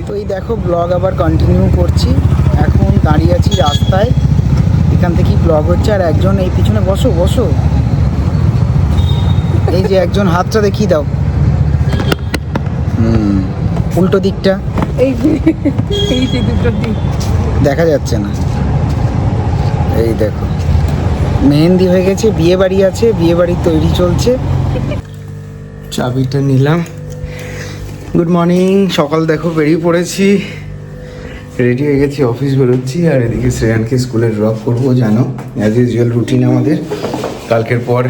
তো এই দেখো ব্লগ আবার কন্টিনিউ করছি। এখন দাঁড়িয়ে আছি রাস্তায়, এখান থেকেই ব্লগ হচ্ছে। আর একজন এই পিছনে বসো বসো, এই যে একজন হাতটা দেখিয়ে দাও। উল্টো দিকটা এই যে দুটো দিক দেখা যাচ্ছে না। এই দেখো মেহেন্দি হয়ে গেছে, বিয়ে বাড়ি আছে, বিয়ে বাড়ির তৈরি চলছে। চাবিটা নিলাম। গুড মর্নিং, সকাল দেখো বেরিয়ে পড়েছি, রেডি হয়ে গেছি, অফিস বেরোচ্ছি। আর এদিকে শ্রেয়ানকে স্কুলে ড্রপ করবো, জানো অ্যাজ ইউজুয়াল রুটিন আমাদের। কালকের পর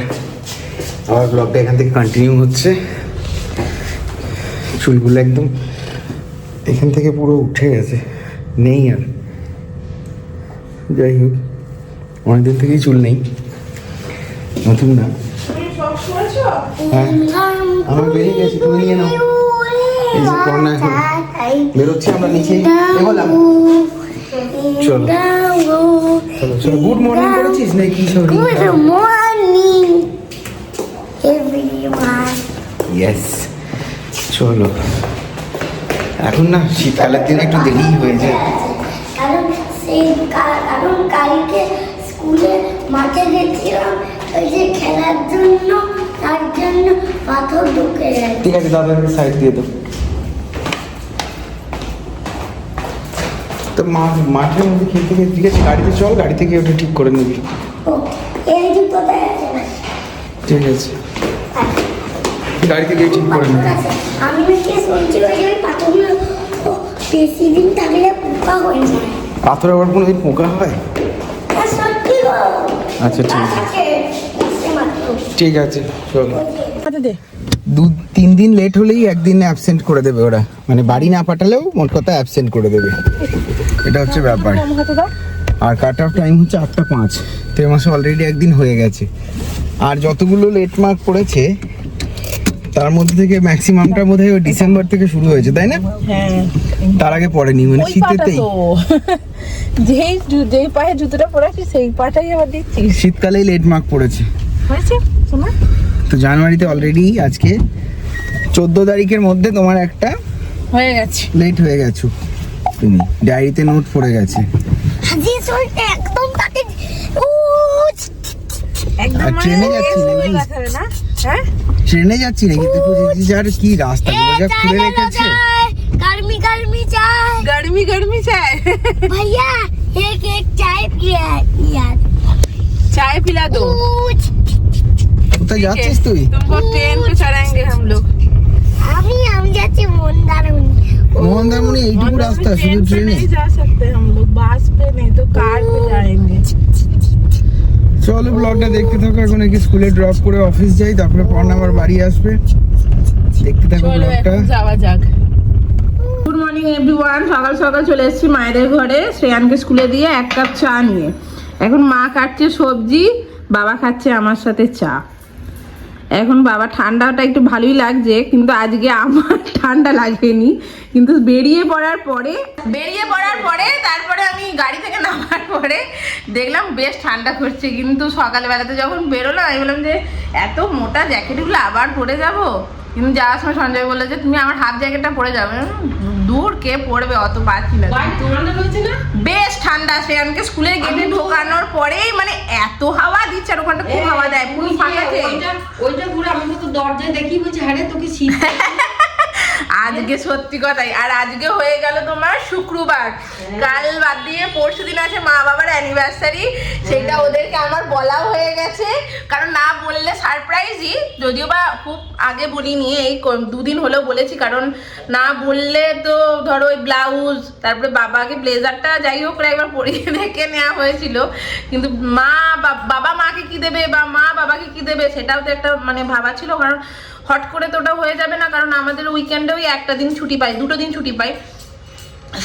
আমার ব্লগটা এখান থেকে কন্টিনিউ হচ্ছে। চুলগুলো একদম এখান থেকে পুরো উঠে গেছে, নেই আর। যাই হোক, অনেকদিন থেকেই চুল নেই, নতুন না। হ্যাঁ আমার বেরিয়ে গেছি, তুমি নিয়ে নাও। এই যে কর্না এখন বেরোচ্ছি আমরা নিচে এগোলাম। চলো চলো চলো। গুড মর্নিং করেছিস না কি? Sorry good morning everyone. Yes চলো। এখন না শীতকালের দিন একটু দেরি হয়ে যায়, কারণ কালকে স্কুলে মাঠে গেছিলাম ওই যে খেলার জন্য, তার জন্য পাথর ঢুকে গেছে। ঠিক আছে দাদাকে সাইড দিয়ে দাও। তো মাঠের মধ্যে খেলতে গেলে ঠিক আছে, গাড়িতে চল, গাড়ি থেকে ওটা ঠিক করে নিবি। ও এই জুতোটাই আছে না? ঠিক আছে, গাড়ি থেকে ঠিক করে নিবি। আমি নাকি শুনছি ওই যে পাথরগুলো বেশি দিন থাকলে পোকা হয়ে যায়। পাথরে আবার কোনো দিন পোকা হয়? সত্যি গো। আচ্ছা ঠিক আছে, ঠিক আছে চলো। দে 2-3 দিন লেট হলেই একদিন অ্যাবসেন্ট করে দেবে ওরা, মানে বাড়ি না পাঠালেও মোট কথা অ্যাবসেন্ট করে দেবে, এটা হচ্ছে ব্যাপার। আর কাট অফ টাইম হচ্ছে 8:05, তো এ মাসে অলরেডি একদিন হয়ে গেছে। আর যতগুলো লেট মার্ক পড়েছে তার মধ্যে থেকে ম্যাক্সিমামটা বোধহয় ওই ডিসেম্বর থেকে শুরু হয়েছে, তাই না? হ্যাঁ, তার আগে পড়েনি, মানে শীতেতেই। যেই পায়ে জুতোটা পরেছি সেই পাটাই আবার দিচ্ছি। শীতকালেই লেট মার্ক পড়েছে। হয়েছে শোনা? তো জানুয়ারিতে অলরেডি আজকে 14 তারিখের মধ্যে তোমার একটা হয়ে গেছে, লেট হয়ে গেছো তুমি, ডায়েরিতে নোট পড়ে গেছে। আজি শরীরটা একদম কাটে। ও একদম আর ট্রেনে যাচ্ছি নাকি? না হ্যাঁ, ট্রেনে যাচ্ছি নাকি? তুই যার কি রাস্তাগুলো যা খুলে রেখেছে। गर्मी गर्मी चाय, गर्मी गर्मी चाय। भैया एक चाय पिया यार, चाय पिला दो। কোথায় যাচ্ছিস তুই? तुमको ट्रेन पे चढ़ाएंगे हम लोग। हम जाते मंदारमनी। মন্দারমণি এইটুকু রাস্তা শুধু ট্রেনে? नहीं जा सकते हम लोग, बस पे नहीं तो कार पे जाएंगे। চলো ব্লগটা দেখতে থাকো। এখন কি স্কুলে ড্রপ করে অফিস যাই, তারপরে পর্ণা আবার বাড়ি আসবে। দেখতে থাকো চলো ব্লগটা। এখন যাওয়া যাক। গুড মর্নিং এভরিওয়ান, সকাল সকাল চলে এসেছি মায়েদের ঘরে শ্রেয়ানকে স্কুলে দিয়ে 1 কাপ চা নিয়ে। এখন মা কাটছে সবজি, বাবা খাচ্ছে আমার সাথে চা। এখন বাবা ঠান্ডাটা একটু ভালোই লাগছে, কিন্তু আজকে আমার ঠান্ডা লাগেনি। কিন্তু বেরিয়ে পড়ার পরে তারপরে আমি গাড়ি থেকে নামার পরে দেখলাম বেশ ঠান্ডা করছে। কিন্তু সকালবেলাতে যখন বেরোলাম আমি বললাম যে এত মোটা জ্যাকেটগুলো আবার পরে যাব। কিন্তু যাওয়ার সময় সঞ্জয় বললো যে তুমি আমার হাফ জ্যাকেটটা পরে যাবে। দূর কে পড়বে, অত পারছি না। বেশ ঠান্ডা। শ্রেয়ানকে স্কুলের গেটে ঢোকানোর পরেই মানে এত হাওয়া দিচ্ছে, আর ওখানটা খুব হাওয়া দেয়, পুরো ফাঁকা আছে। ওইটা ঘুরে আমি তো দরজায় দেখি বলছি হ্যাঁ রে তোকে শীত। আজকে সত্যি কথাই। আর আজকে হয়ে গেল তোমার শুক্রবার, কাল বাদ দিয়ে পরশু দিন আছে মা বাবার অ্যানিভার্সারি। সেটা ওদেরকে আমার বলাও হয়ে গেছে, কারণ না বললে সারপ্রাইজই। যদিও বা খুব আগে বলিনি, এই 2 দিন হলেও বলেছি, কারণ না বললে তো ধরো ওই ব্লাউজ, তারপরে বাবাকে ব্লেজারটা যাই হোক একবার পরিয়ে দেখে নেওয়া হয়েছিল। কিন্তু বাবা মাকে কি দেবে বা মা বাবাকে কি দেবে সেটাও তো একটা মানে ভাবা ছিল, কারণ হট করে তো ওটা হয়ে যাবে না। কারণ আমাদের উইকেন্ডে ওই একটা দিন ছুটি পাই, 2টো দিন ছুটি পাই,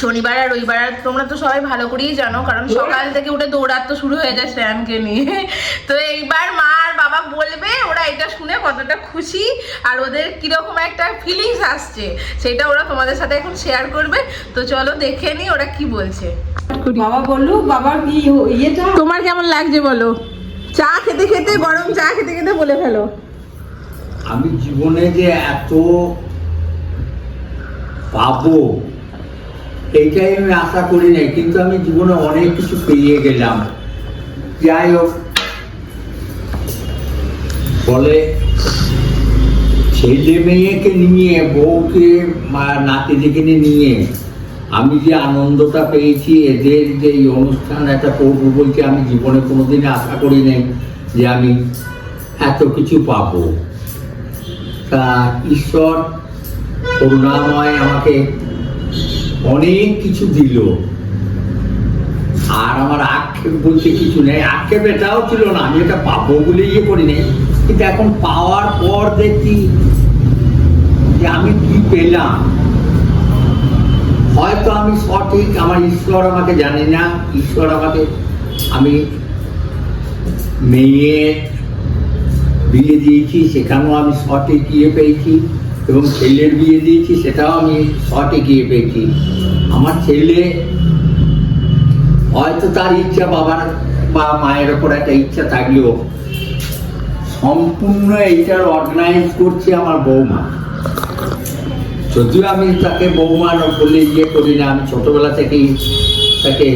শনিবার আর রবিবার। আর তোমরা তো সবাই ভালো করেই জানো, কারণ সকাল থেকে উঠে দৌড়াতে শুরু হয়ে যায় শ্রেয়ানকে নিয়ে। তো এইবার মা আর বাবা বলবে ওরা এটা শুনে কতটা খুশি আর ওদের কিরকম একটা ফিলিংস আসছে, সেটা ওরা তোমাদের সাথে এখন শেয়ার করবে। তো চলো দেখে নি ওরা কি বলছে। বাবা বললো বাবার কি ইয়েটা তোমার কেমন লাগছে বলো? চা খেতে খেতে, গরম চা খেতে খেতে বলে ফেলো। আমি জীবনে যে এত পাবো এইটাই আমি আশা করি নাই, কিন্তু আমি জীবনে অনেক কিছু পেয়ে গেলাম। যাই হোক, বলে ছেলে মেয়েকে নিয়ে, বউকে নাতিদিকে নিয়ে আমি যে আনন্দটা পেয়েছি, এদের যে এই অনুষ্ঠান একটা করবো বলতে আমি জীবনে কোনোদিনই আশা করি নাই যে আমি এত কিছু পাবো। তা ঈশ্বর করুণাময় আমাকে অনেক কিছু দিল। আর আমার আক্ষেপ বলতে কিছু নেই, আক্ষেপ এটাও ছিল না, আমি এটা পাবো বলে ইয়ে করি নাই। কিন্তু এখন পাওয়ার পর দেখি যে আমি কি পেলাম। হয়তো আমি সঠিক, আমার ঈশ্বর আমাকে জানি না, ঈশ্বর আমাকে, আমি মেয়ে বিয়ে দিয়েছি সেখানেও আমি সঠিক ইয়ে পেয়েছি, এবং ছেলের বিয়ে দিয়েছি সেটাও আমি সঠিক ইয়ে পেয়েছি। আমার ছেলে হয়তো তার ইচ্ছা, বাবার বা মায়ের ওপর একটা ইচ্ছা থাকলেও সম্পূর্ণ এইটার অর্গানাইজ করছে আমার বৌমা। যদিও আমি তাকে বৌমা বলে ইয়ে করি না, আমি ছোটবেলা থেকেই তাকে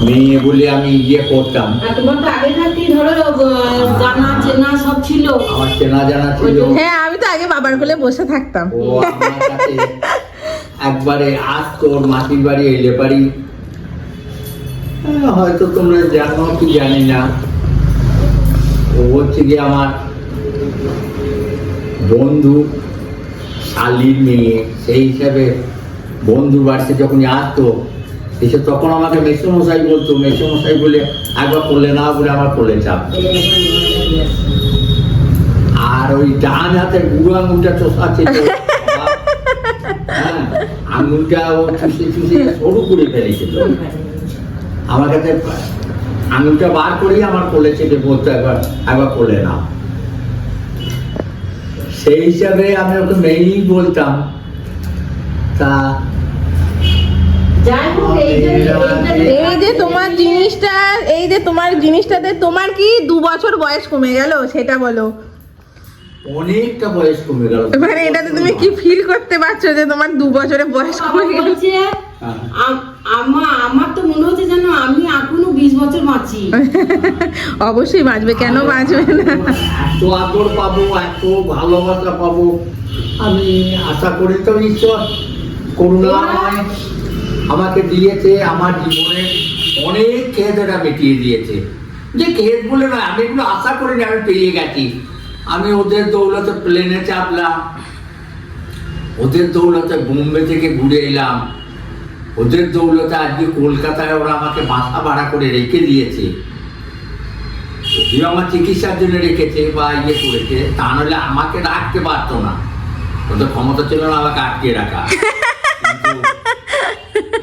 মেয়ে বলে আমি ইয়ে করতাম। আর তোমার তো আগে থাকতেই ধরো জানা চেনা সব ছিল। আমার চেনা জানা ছিল। হ্যাঁ, আমি তো আগে বাবার কোলে বসে থাকতাম। ও আমার কাছে একবারে আসতো, ওর মাটির বাড়ি এলে বাড়ি, হয়তো তোমরা জানো কি জানি না, ও হচ্ছে গিয়ে আমার বন্ধু শালির মেয়ে। সেই হিসাবে বন্ধুর বাড়িতে যখন আসতো এসে তখন আমাকে মেসোমশাই বলতো, মেসোমশাই বলে একবার করলে না বলে আমার কোলে চাপ। আর ওই ডান হাতের বুড়ো আঙুলটা চোষা ছিল, হ্যাঁ, আঙুলটা ও চুষে চুষে সরু করে ফেলেছিল। আমার কাছে আঙুলটা বার করেই আমার কোলে চেপে বলতো একবার কোলে নাও। সেই হিসাবে আমি ওকে মেয়েই বলতাম। তা যাই হোক, এই যে তোমার জিনিসটা, এই যে তোমার জিনিসটাতে তোমার কি 2 বছর বয়স কমে গেল সেটা বলো। অনেকটা বয়স কমে গেল। মানে এটাতে তুমি কি ফিল করতে পারছো যে তোমার 2 বছরের বয়স কমে আমার গেল? বলছে, আমার তো মনে হচ্ছে যেন আমি এখনো 20 বছর বাঁচি। অবশ্যই বাঁচবে, কেন বাঁচবে না? এত আদর পাবো, এত ভালোবাসা পাবো আমি আশা করি। তো ঈশ্বর করুণাময় আমাকে দিয়েছে, আমার জীবনে অনেক খেদটা মিটিয়ে দিয়েছে। যে খেদ বলে নয়, আমি এগুলো আশা করিনি, আমি পেয়ে গেছি। আমি ওদের দৌলতে প্লেনে চাপলাম, ওদের দৌলতে বোম্বে থেকে ঘুরে এলাম, ওদের দৌলতে আজকে কলকাতায় ওরা আমাকে বাসা ভাড়া করে রেখে দিয়েছে। যদিও আমার চিকিৎসার জন্য রেখেছে বা ইয়ে করেছে, তা নাহলে আমাকে রাখতে পারতো না। ওদের ক্ষমতা ছিল না আমাকে আটকে রাখা।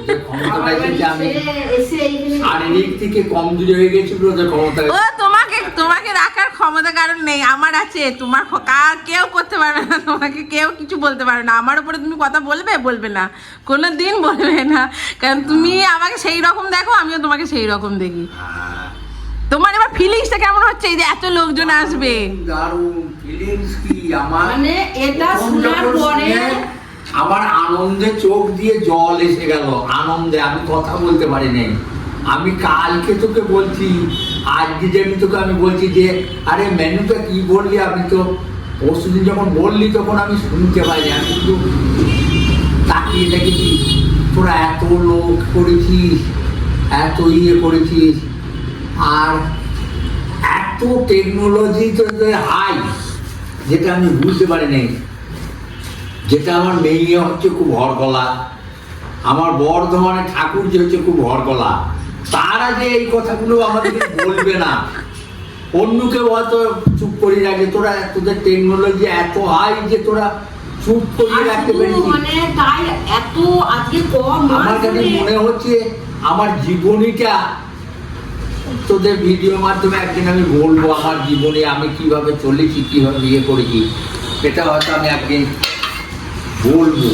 ওদের ক্ষমতা পাইছে, আমি শারীরিক থেকে কমজোরি হয়ে গেছিল, ওদের ক্ষমতা। ও তোমাকে রাখার ক্ষমতা কারণ নেই, আমার আছে। তোমার কেউ করতে পারবে না, তোমাকে কেউ কিছু বলতে পারবে না। আমার উপরে তুমি কথা বলবে না, কোনো দিন বলবে না, কারণ তুমি আমাকে সেই রকম দেখো, আমিও তোমাকে সেই রকম দেখি। তোমার এবার ফিলিংসটা কেমন হচ্ছে এই যে এত লোকজন আসবে? দারুণ ফিলিংস কি আমার, মানে এটা শোনার পরে আমার আনন্দে চোখ দিয়ে জল এসে গেল। আনন্দে আমি কথা বলতে পারি নাই। আমি কালকে তোকে বলছি, আজকে যে আমি বলছি যে আরে মেনুটা কি বললি, আমি তো পরশুদিন যখন বললি তখন আমি শুনতে পাইনি। আমি শুধু তাকিয়ে দেখেছি, তোরা এত লোক করেছিস, এত ইয়ে করেছিস, আর এত টেকনোলজি তোদের হাই, যেটা আমি বুঝতে পারি নাই। যেটা আমার মেয়ে হচ্ছে খুব হরগলা, আমার বর্ধমানে ঠাকুর যে হচ্ছে খুব হরগলা, তারা যে এই কথাগুলো আমাদেরকে বলবে না, অন্য কেউ হয়তো চুপ করে রাখে। তোরা তোদের টেকনোলজি এত হাই যে তোরা চুপ করে রাখতে পেরেছিস। মানে তাই এত আজকে কম আমার কাছে মনে হচ্ছে আমার জীবনীটা তোদের ভিডিওর মাধ্যমে একদিন আমি বলবো, আমার জীবনে আমি কিভাবে চলেছি, কিভাবে ইয়ে করেছি, এটা হয়তো আমি একদিন বলবো।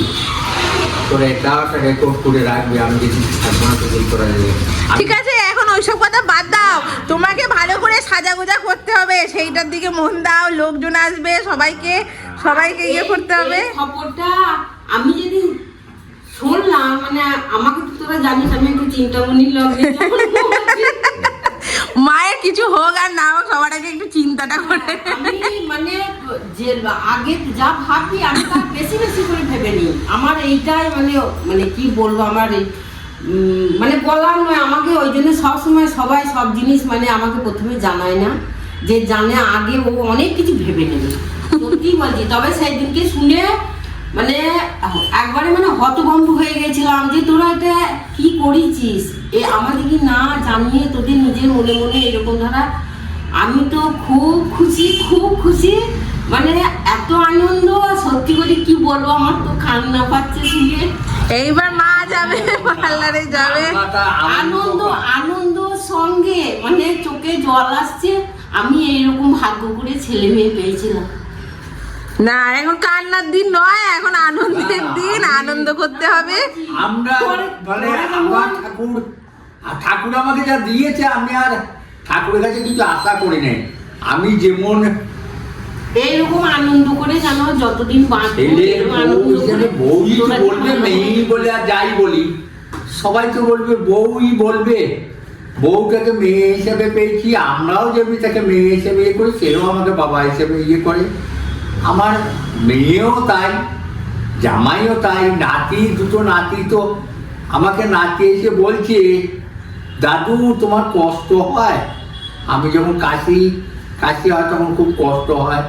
তোরা এটাও একটা রেকর্ড করে রাখবে, আমি যদি করা যাবে। ঠিক আছে, এখন ওইসব কথা বাদ দাও, তোমাকে ভালো করে সাজাগোজা করতে হবে, সেইটার দিকে মন দাও। লোকজন আসবে, সবাইকে ইয়ে করতে হবে। খবরটা আমি যেদিন শুনলাম মানে আমাকে তো তোরা জানিস আমি একটু চিন্তামণির লগে মায়ের কিছু হোক আর না হোক সবার আগে একটু চিন্তাটা করে। আমি মানে যে আগে যা ভাবি আমি তার বেশি বেশি করে ভেবে নিই। আমার এইটাই মানে মানে কি বলবো, আমার এই মানে বলার নয়, আমাকে ওই জন্য সবসময় সবাই সব জিনিস মানে আমাকে প্রথমে জানায় না, যে জানে আগে ও অনেক কিছু ভেবে নেবে, সত্যি বলছি। তবে সেই দিনকে শুনে মানে একবারে মানে হতভম্ব হয়ে গেছিলাম যে তোরা এটা কি করেছিস, আমাদেরকে না জানিয়ে তোদের নিজের মনে মনে এরকম ধারা। আমি তো খুব খুশি মানে এত আনন্দ, সত্যি করে কি বলবো, আমার তো কান্না পাচ্ছে শুনে। এইবার মা যাবে পার্লারে যাবে, আনন্দ সঙ্গে মানে চোখে জল আসছে। আমি এইরকম ভাগ্য করে ছেলে মেয়ে পেয়েছিলাম না, এখন কান্নার দিন নয়, এখন আনন্দের দিন, আনন্দ করতে হবে। আমরা মানে আমার ঠাকুর আমাকে যা দিয়েছে আমি আর ঠাকুরের কাছে কিছু আশা করি নাই। আমি যেমন এইরকম আনন্দ করে জানো যতদিন বউই তো বলবে, মেয়েই বলে আর যাই বলি সবাই তো বলবে বউই বলবে। বউটাকে মেয়ে হিসেবে পেয়েছি, আমরাও যেমনি তাকে মেয়ে হিসেবে ইয়ে করি, সেও আমাকে বাবা হিসেবে ইয়ে করে। আমার মেয়েও তাই, জামাইও তাই, নাতি দুটো নাতি তো আমাকে নাতি এসে বলছে দাদু তোমার কষ্ট হয়। আমি যখন কাশি হয় তখন খুব কষ্ট হয়।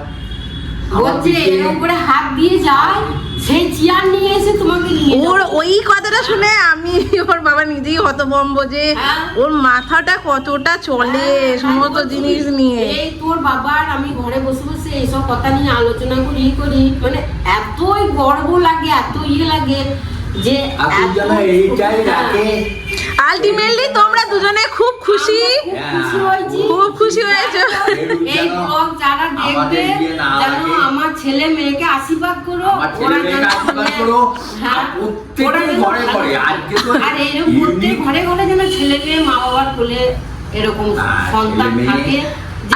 বলছে এরকম করে হাত দিয়ে যায়, সেই চেয়ার নিয়ে এসে তোমাকে নিয়ে ওর ওই কথাটা শুনে আমি ওর বাবা নিজেই হতভম্ব যে ওর মাথাটা কতটা চলে সমস্ত জিনিস নিয়ে। এই তোর বাবার আমি ঘরে বসে বসে এইসব কথা নিয়ে আলোচনা করি মানে এতই গর্ব লাগে, এত ইয়ে লাগে যে এইটাই রাখে। আলটিমেটলি তোমরা দুজনে খুব খুশি, খুব খুশি হয়েছো। এই ব্লগ যারা দেখবে যেন আমার ছেলে মেয়েকে আশীর্বাদ করো, ওরা যেন আর এরকম প্রত্যেক ঘরে ঘরে যেন ছেলে মেয়ে মা বাবার কোলে এরকম সন্তান থাকে।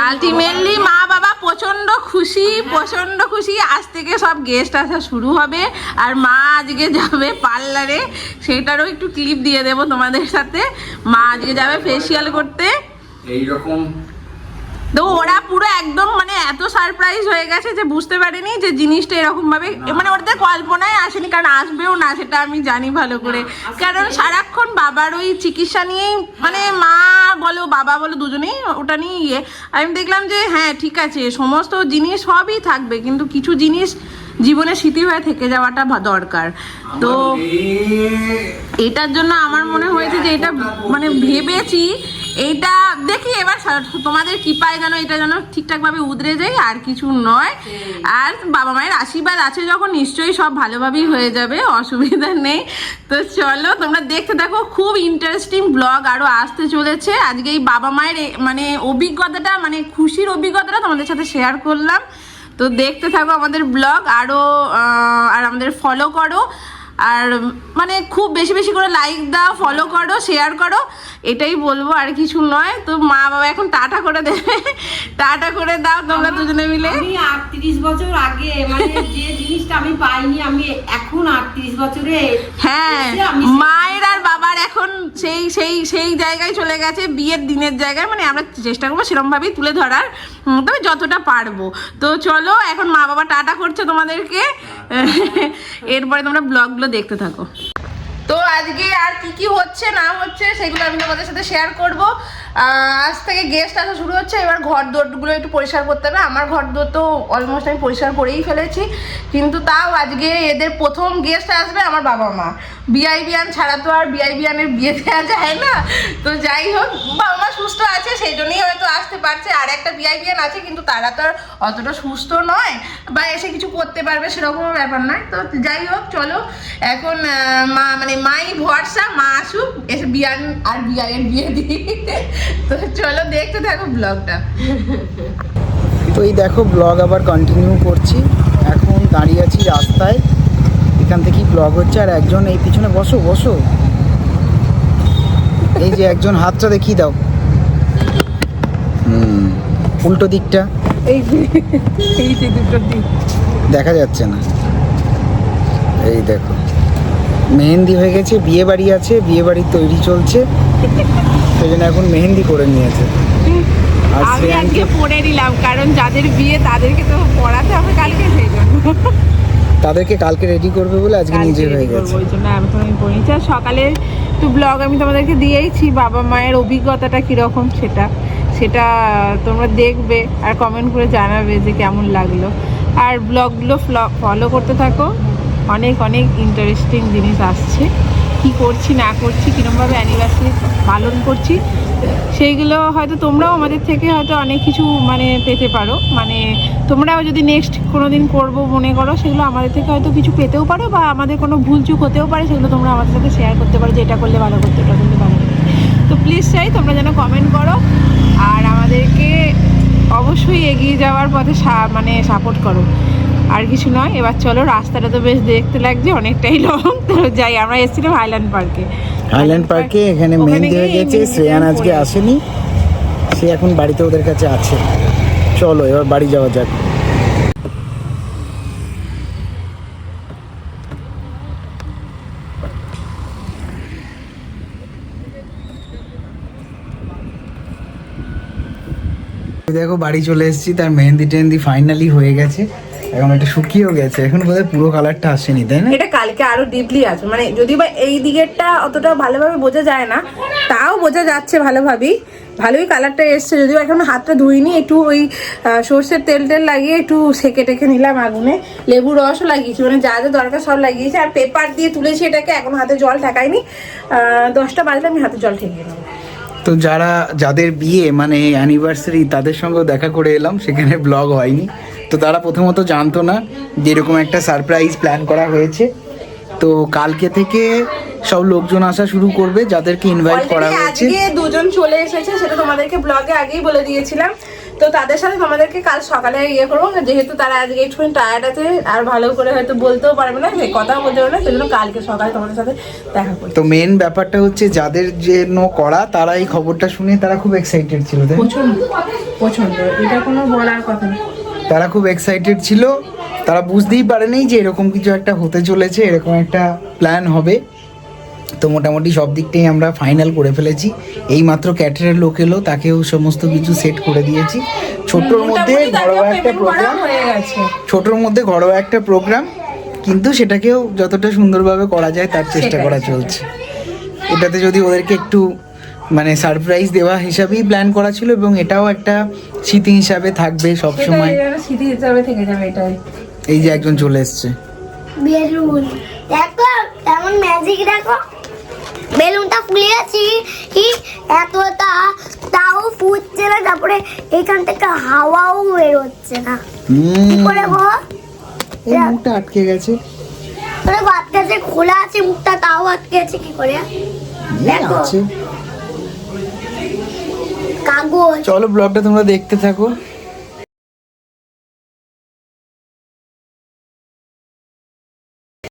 আলটিমেটলি মা বাবা প্রচন্ড খুশি। আজ থেকে সব গেস্ট আসা শুরু হবে, আর মা আজকে যাবে পার্লারে, সেটারও একটু ক্লিপ দিয়ে দেবো তোমাদের সাথে। মা আজকে যাবে ফেসিয়াল করতে এইরকম। তো ওরা পুরো একদম মানে এত সারপ্রাইজ হয়ে গেছে যে বুঝতে পারেনি যে জিনিসটা এরকম ভাবে, মানে ওদের কল্পনায় আসেনি, কারণ আসবেও না সেটা আমি জানি ভালো করে। কারণ সারাক্ষণ বাবার ওই চিকিৎসা নিয়েই মানে মা বলো বাবা বলো দুজনেই ওটা নিয়ে ইয়ে। আমি দেখলাম যে হ্যাঁ ঠিক আছে, সমস্ত জিনিস সবই থাকবে, কিন্তু কিছু জিনিস জীবনে স্মৃতি হয়ে থেকে যাওয়াটা দরকার। তো এটার জন্য আমার মনে হয়েছে যে এটা মানে ভেবেছি, এইটা দেখি এবার তোমাদের কৃপায় যেন এটা যেন ঠিকঠাকভাবে উদরে যায়, আর কিছু নয়। আর বাবা মায়ের আশীর্বাদ আছে যখন, নিশ্চয়ই সব ভালোভাবেই হয়ে যাবে, অসুবিধা নেই। তো চলো তোমরা দেখতে দেখো, খুব ইন্টারেস্টিং ব্লগ আরও আসতে চলেছে। আজকে এই বাবা মায়ের মানে অভিজ্ঞতাটা, মানে খুশির অভিজ্ঞতাটা তোমাদের সাথে শেয়ার করলাম। তো দেখতে থাকো আমাদের ব্লগ আরও, আর আমাদের ফলো করো, আর মানে খুব বেশি করে লাইক দাও, ফলো করো, শেয়ার করো, এটাই বলবো, আর কিছু নয়। তো মা বাবা এখন টাটা করে দেবে, টাটা করে দাও তোমরা দুজনে মিলে। আমি 38 বছর আগে মানে যে জিনিসটা আমি পাইনি, আমি এখন 38 বছরে হ্যাঁ মায়ের আর বাবার এখন সেই জায়গায় চলে গেছে, বিয়ের দিনের জায়গায়। মানে আমরা চেষ্টা করবো সেরকম ভাবেই তুলে ধরার, তবে যতটা পারবো। তো চলো এখন মা বাবা টাটা করছে তোমাদেরকে, এরপরে তোমরা ব্লগগুলো দেখতে থাকো। তো আজকে আর কি হচ্ছে না হচ্ছে সেগুলো আমি তোমাদের সাথে শেয়ার করব। আজ থেকে গেস্ট আসা শুরু হচ্ছে, এবার ঘর দোরগুলো একটু পরিষ্কার করতে হবে। আমার ঘর দোর তো অলমোস্ট আমি পরিষ্কার করেই ফেলেছি, কিন্তু তাও আজকে এদের প্রথম গেস্ট আসবে আমার বাবা মা। বিআইবিয়ান ছাড়া তো আর বিআইবিয়ানের বিয়ে দেওয়া যায় না। তো যাই হোক, বাবা মা সুস্থ আছে সেই জন্যই হয়তো আসতে পারছে। আর একটা বিআইবিয়ান আছে, কিন্তু তারা তো আর অতটা সুস্থ নয় বা এসে কিছু করতে পারবে সেরকম ব্যাপার নয়। তো যাই হোক চলো, এখন মা মানে মাই ভরসা, মা আসুক, এসে বিয়ান আর বিআইয়ের বিয়ে দিই। তো চলো দেখতে থাকো ব্লগটা। তো এই দেখো ব্লগ আবার কন্টিনিউ করছি। এখন দাঁড়িয়ে আছি রাস্তায়, এখান থেকেই ব্লগ হচ্ছে। আর একজন এই পিছনে বসো, এই যে একজন হাতটা দেখিয়ে দাও, উল্টো দিকটা, এই যে দুটো দিক দেখা যাচ্ছে না, এই দেখো মেহেন্দি হয়ে গেছে, বিয়ে বাড়ি আছে, বিয়ে বাড়ির তৈরি চলছে, সেই জন্য এখন মেহেন্দি করে নিয়েছে। আর আমি শ্রেয়াঙ্কি আজকে পরে নিলাম, কারণ যাদের বিয়ে তাদেরকে তো পড়াতে হবে কালকে, সেই জন্য তাদেরকে কালকে রেডি করবে বলে আজকে কালকে নিজে হয়ে ready করবো, গেছে। ওই জন্য আমি তোমাকে পরে নিচ্ছি। আর সকালে একটু ব্লগ আমি তোমাদেরকে দিয়েইছি, বাবা মায়ের অভিজ্ঞতাটা কীরকম সেটা তোমরা দেখবে আর কমেন্ট করে জানাবে যে কেমন লাগলো। আর ব্লগগুলো ফলো করতে থাকো, অনেক অনেক ইন্টারেস্টিং জিনিস আসছে, কি করছি না করছি, কীরকমভাবে অ্যানিভার্সারি পালন করছি, সেইগুলো হয়তো তোমরাও আমাদের থেকে হয়তো অনেক কিছু মানে পেতে পারো। মানে তোমরাও যদি নেক্সট কোনো দিন করবো মনে করো, সেগুলো আমাদের থেকে হয়তো কিছু পেতেও পারো, বা আমাদের কোনো ভুলচুক হতেও পারে, সেগুলো তোমরা আমাদের সাথে শেয়ার করতে পারো যে এটা করলে ভালো করতে, এটা করলে ভালো করতে। তো প্লিজ চাই তোমরা যেন কমেন্ট করো আর আমাদেরকে অবশ্যই এগিয়ে যাওয়ার পথে মানে সাপোর্ট করো, আর কিছু নয়। এবার চলো, রাস্তাটা তো বেশ দেখতে লাগছে অনেকটাই লং, তো যাই। আমরা এসেছিলাম হাইল্যান্ড পার্কে। হাইল্যান্ড পার্কে এখানে মেহেন্দি হয়ে গেছে। শ্রেয়ান আজকে আসেনি, সে এখন বাড়িতে ওদের কাছে আছে। চলো এবার বাড়ি যাওয়া যাক। দেখো বাড়ি চলে এসেছি, তার মেহেন্দি টেহেন্দি ফাইনালি হয়ে গেছে, এখন এটা শুকিয়েও গেছে, এখন বোধহয় পুরো কালারটা আসেনি, তাই না? এটা কালকে আরো ডিপলি আছে, মানে যদি বা এই দিকেরটা অতটা ভালোভাবে বোঝা যায় না, তাও বোঝা যাচ্ছে ভালোই কালারটা এসছে। যদিও এখন হাতটা ধুইনি, একটু ওই সর্ষের তেল লাগিয়ে একটু সেকে টেকে নিলাম আগুনে, লেবু রসও লাগিয়েছি, মানে যা যা দরকার সব লাগিয়েছি, আর পেপার দিয়ে তুলেছি এটাকে, এখন হাতে জল ঠেকাইনি। 10টা বাজলে আমি হাতে জল ঠেকিয়ে নেবো। তো যাদের বিয়ে মানে অ্যানিভার্সারি, তাদের সঙ্গেও দেখা করে এলাম, সেখানে ব্লগ হয়নি। তো তারা প্রথমত জানতো না যে এরকম একটা সারপ্রাইজ প্ল্যান করা হয়েছে। তো কালকে থেকে সব লোকজন আসা শুরু করবে যাদেরকে ইনভাইট করা Already হয়েছে। আজকে দুজন চলে এসেছে, সেটা তোমাদেরকে ব্লগে আগেই বলে দিয়েছিলাম। তো তাদের সাথে তোমাদেরকে কাল সকালে করবো, যেহেতু তারা আজকে একটু টায়ার্ড আছে আর ভালো করে হয়তো বলতেও পারবে না, সেই কথাও বলতে পারবে না, সেজন্য কালকে সকালে তোমাদের সাথে দেখা করবো। তো মেন ব্যাপারটা হচ্ছে যাদের জন্য করা, তারা এই খবরটা শুনে তারা খুব এক্সাইটেড ছিল, তাই না? প্রচন্ড, এটা কোনো বলার কথা না। তারা খুব এক্সাইটেড ছিল, তারা বুঝতেই পারেনি যে এরকম কিছু একটা হতে চলেছে, এরকম একটা প্ল্যান হবে। তো মোটামুটি সব দিকটাই আমরা ফাইনাল করে ফেলেছি। এই মাত্র ক্যাটারের লোক এলো, তাকেও সমস্ত কিছু সেট করে দিয়েছি। ছোটোর মধ্যে ঘরোয়া একটা প্রোগ্রাম, কিন্তু সেটাকেও যতটা সুন্দরভাবে করা যায় তার চেষ্টা করা চলছে। এটাতে যদি ওদেরকে একটু মানে সারপ্রাইজ দেওয়া হিসাবেই প্ল্যান করা ছিল, এবং এটাও একটা স্মৃতি হিসাবে থাকবে সব সময়। স্মৃতি হিসাবে থেকে যাবে এটাই। এই যে একজন চলে এসছে, বেলুন দেখো কেমন ম্যাজিক, দেখো বেলুনটা ফুলিয়েছি এতটা, তাও ফুটছে না, তারপরে এখান থেকে হাওয়াও বেরোচ্ছে না। কি করে গো? এই মুখটা আটকে গেছে, আটকে আছে, খোলা আছে মুখটা, তাও আটকে আছে কি করে? দেখো আছে। কাগজ। চলো ব্লগটা তোমরা দেখতে থাকো।